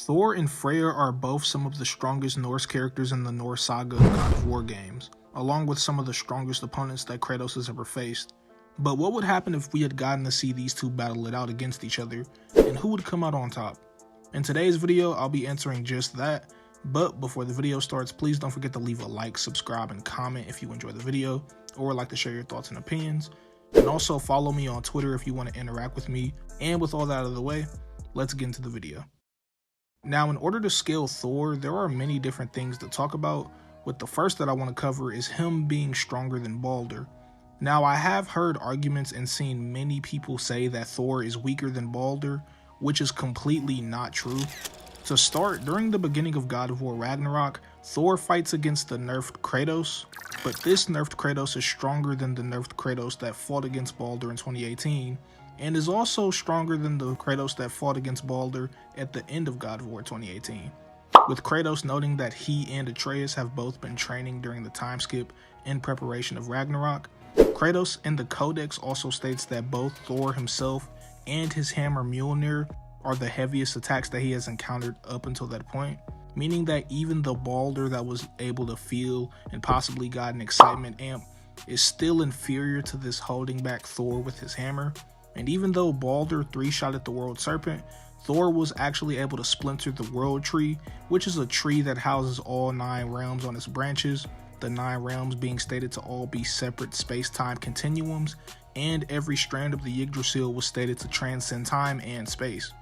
Thor and Freya are both some of the strongest Norse characters in the Norse saga of God of War games, along with some of the strongest opponents that Kratos has ever faced. But what would happen if we had gotten to see these two battle it out against each other, and who would come out on top? In today's video, I'll be answering just that, but before the video starts, please don't forget to leave a like, subscribe, and comment if you enjoy the video, or like to share your thoughts and opinions. And also follow me on Twitter if you want to interact with me. And with all that out of the way, let's get into the video. Now, in order to scale Thor, there are many different things to talk about, with the first that I want to cover is him being stronger than Baldur. Now, I have heard arguments and seen many people say that Thor is weaker than Baldur, which is completely not true. To start, during the beginning of God of War Ragnarok, Thor fights against the nerfed Kratos, but this nerfed Kratos is stronger than the nerfed Kratos that fought against Baldur in 2018, and is also stronger than the Kratos that fought against Baldur at the end of God of War 2018. With Kratos noting that he and Atreus have both been training during the time skip in preparation of Ragnarok, Kratos in the Codex also states that both Thor himself and his hammer Mjolnir are the heaviest attacks that he has encountered up until that point, meaning that even the Baldur that was able to feel and possibly got an excitement amp is still inferior to this holding back Thor with his hammer. And even though Baldur 3-shot at the World Serpent, Thor was actually able to splinter the World Tree, which is a tree that houses all 9 realms on its branches, the 9 realms being stated to all be separate space-time continuums, and every strand of the Yggdrasil was stated to transcend time and space.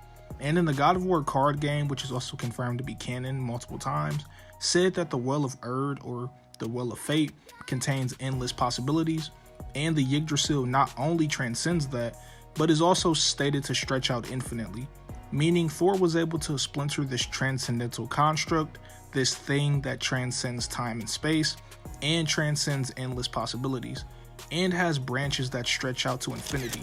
And in the God of War card game, which is also confirmed to be canon multiple times, said that the Well of Erd, or the Well of Fate, contains endless possibilities, and the Yggdrasil not only transcends that, but is also stated to stretch out infinitely, meaning Thor was able to splinter this transcendental construct, this thing that transcends time and space, and transcends endless possibilities, and has branches that stretch out to infinity,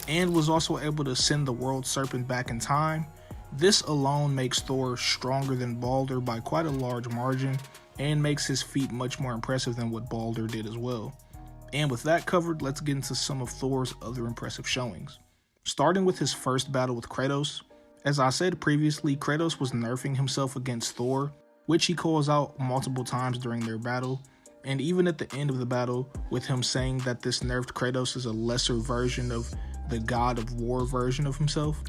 and was also able to send the World Serpent back in time. This alone makes Thor stronger than Baldur by quite a large margin, and makes his feat much more impressive than what Baldur did as well. And with that covered, let's get into some of Thor's other impressive showings. Starting with his first battle with Kratos. As I said previously, Kratos was nerfing himself against Thor, which he calls out multiple times during their battle, and even at the end of the battle, with him saying that this nerfed Kratos is a lesser version of the God of War version of himself.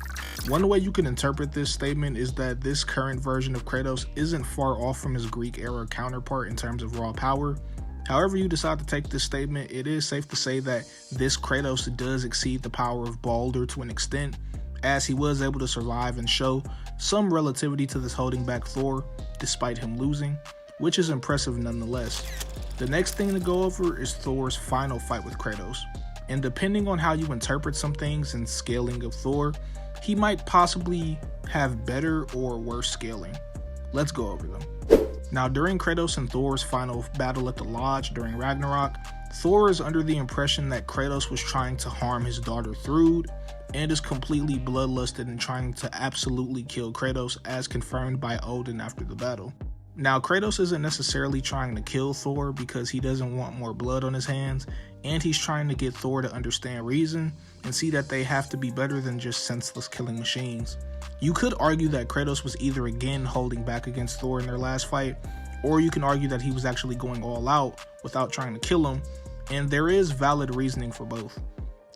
One way you can interpret this statement is that this current version of Kratos isn't far off from his Greek era counterpart in terms of raw power. However you decide to take this statement, it is safe to say that this Kratos does exceed the power of Baldur to an extent, as he was able to survive and show some relativity to this holding back Thor, despite him losing, which is impressive nonetheless. The next thing to go over is Thor's final fight with Kratos, and depending on how you interpret some things in scaling of Thor, he might possibly have better or worse scaling. Let's go over them. Now, during Kratos and Thor's final battle at the Lodge during Ragnarok, Thor is under the impression that Kratos was trying to harm his daughter Thrud, and is completely bloodlusted and trying to absolutely kill Kratos, as confirmed by Odin after the battle. Now, Kratos isn't necessarily trying to kill Thor because he doesn't want more blood on his hands, and he's trying to get Thor to understand reason and see that they have to be better than just senseless killing machines. You could argue that Kratos was either again holding back against Thor in their last fight, or you can argue that he was actually going all out without trying to kill him, and there is valid reasoning for both.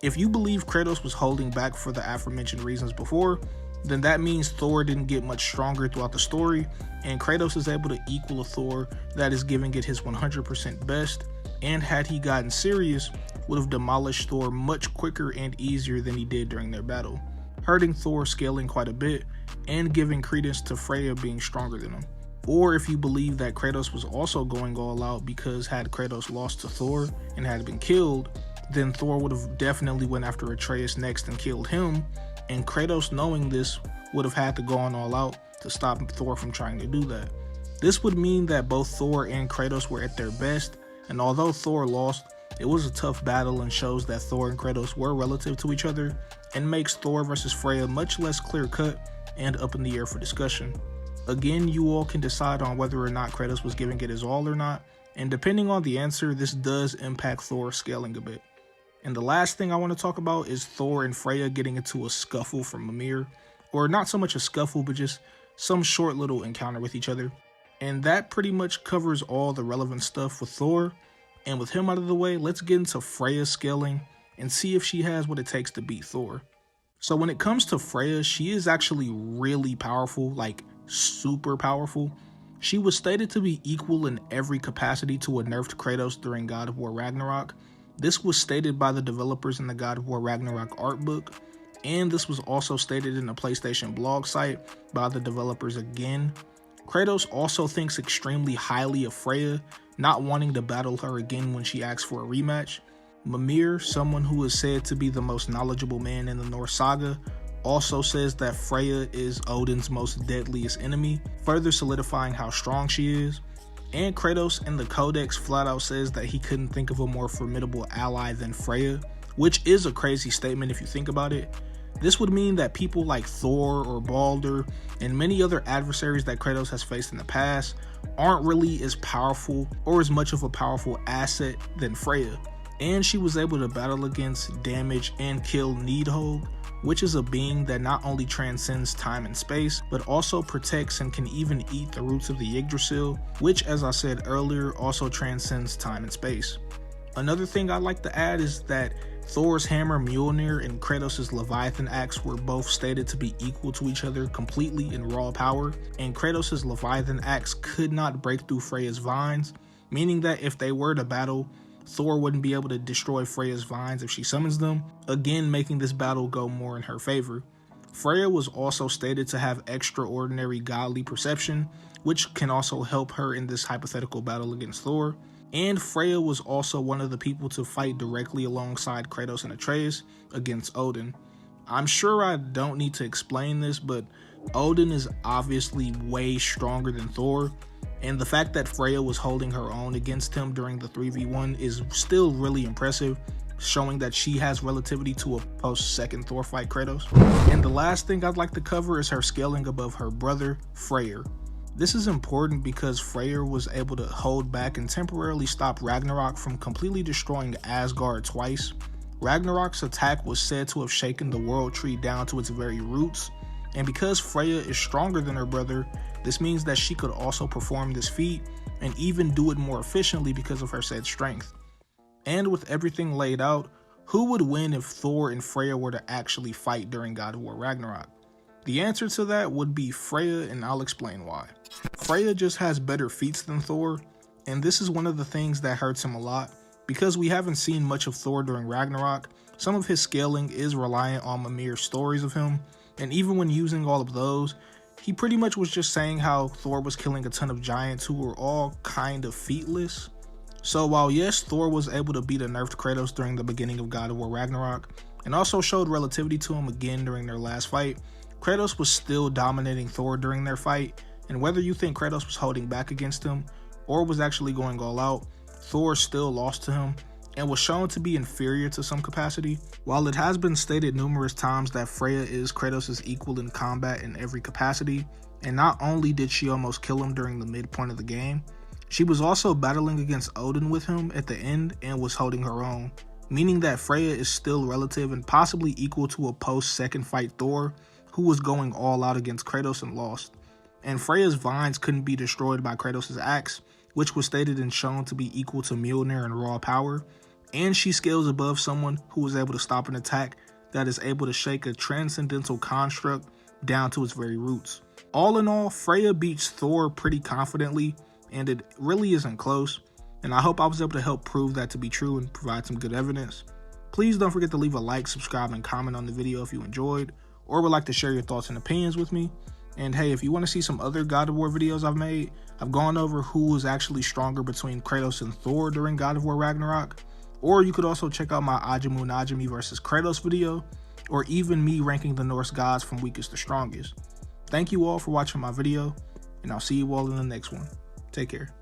If you believe Kratos was holding back for the aforementioned reasons before, then that means Thor didn't get much stronger throughout the story, and Kratos is able to equal a Thor that is giving it his 100% best, and had he gotten serious, would have demolished Thor much quicker and easier than he did during their battle, hurting Thor scaling quite a bit, and giving credence to Freya being stronger than him. Or if you believe that Kratos was also going all out because had Kratos lost to Thor and had been killed, then Thor would have definitely went after Atreus next and killed him, and Kratos, knowing this, would have had to go on all out to stop Thor from trying to do that. This would mean that both Thor and Kratos were at their best, and although Thor lost, it was a tough battle and shows that Thor and Kratos were relative to each other, and makes Thor versus Freya much less clear-cut and up in the air for discussion. Again, you all can decide on whether or not Kratos was giving it his all or not, and depending on the answer, this does impact Thor's scaling a bit. And the last thing I want to talk about is Thor and Freya getting into a scuffle from Mimir, or not so much a scuffle, but just some short little encounter with each other. And that pretty much covers all the relevant stuff with Thor. And with him out of the way, let's get into Freya Scaling and see if she has what it takes to beat Thor. So when it comes to Freya, she is actually really powerful, like super powerful. She was stated to be equal in every capacity to a nerfed Kratos during God of War Ragnarok. This was stated by the developers in the God of War Ragnarok art book, and this was also stated in a PlayStation blog site by the developers again. Kratos also thinks extremely highly of Freya, not wanting to battle her again when she asks for a rematch. Mimir, someone who is said to be the most knowledgeable man in the Norse saga, also says that Freya is Odin's most deadliest enemy, further solidifying how strong she is. And Kratos in the Codex flat out says that he couldn't think of a more formidable ally than Freya, which is a crazy statement if you think about it. This would mean that people like Thor or Baldur and many other adversaries that Kratos has faced in the past aren't really as powerful or as much of a powerful asset than Freya. And she was able to battle against, damage, and kill Nidhogg, which is a being that not only transcends time and space, but also protects and can even eat the roots of the Yggdrasil, which, as I said earlier, also transcends time and space. Another thing I'd like to add is that Thor's hammer Mjolnir and Kratos' Leviathan axe were both stated to be equal to each other completely in raw power, and Kratos' Leviathan axe could not break through Freya's vines, meaning that if they were to battle, Thor wouldn't be able to destroy Freya's vines if she summons them, again making this battle go more in her favor. Freya was also stated to have extraordinary godly perception, which can also help her in this hypothetical battle against Thor. And Freya was also one of the people to fight directly alongside Kratos and Atreus against Odin. I'm sure I don't need to explain this, but Odin is obviously way stronger than Thor, and the fact that Freya was holding her own against him during the 3v1 is still really impressive, showing that she has relativity to a post-second Thor fight Kratos. And the last thing I'd like to cover is her scaling above her brother, Freyr. This is important because Freyr was able to hold back and temporarily stop Ragnarok from completely destroying Asgard twice. Ragnarok's attack was said to have shaken the world tree down to its very roots, and because Freya is stronger than her brother, this means that she could also perform this feat and even do it more efficiently because of her said strength. And with everything laid out, who would win if Thor and Freya were to actually fight during God of War Ragnarok? The answer to that would be Freya, and I'll explain why. Freya just has better feats than Thor, and this is one of the things that hurts him a lot. Because we haven't seen much of Thor during Ragnarok, some of his scaling is reliant on Mimir's stories of him, and even when using all of those, he pretty much was just saying how Thor was killing a ton of giants who were all kind of featless. So while yes, Thor was able to beat a nerfed Kratos during the beginning of God of War Ragnarok, and also showed relativity to him again during their last fight, Kratos was still dominating Thor during their fight, and whether you think Kratos was holding back against him, or was actually going all out, Thor still lost to him, and was shown to be inferior to some capacity. While it has been stated numerous times that Freya is Kratos' equal in combat in every capacity, and not only did she almost kill him during the midpoint of the game, she was also battling against Odin with him at the end and was holding her own, meaning that Freya is still relative and possibly equal to a post-second fight Thor, who was going all out against Kratos and lost. And Freya's vines couldn't be destroyed by Kratos' axe, which was stated and shown to be equal to Mjolnir in raw power, and she scales above someone who was able to stop an attack that is able to shake a transcendental construct down to its very roots. All in all, Freya beats Thor pretty confidently, and it really isn't close, and I hope I was able to help prove that to be true and provide some good evidence. Please don't forget to leave a like, subscribe, and comment on the video if you enjoyed, or would like to share your thoughts and opinions with me. And hey, if you want to see some other God of War videos I've made, I've gone over who was actually stronger between Kratos and Thor during God of War Ragnarok, or you could also check out my Ajimu Najimi versus Kratos video, or even me ranking the Norse gods from weakest to strongest. Thank you all for watching my video, and I'll see you all in the next one. Take care.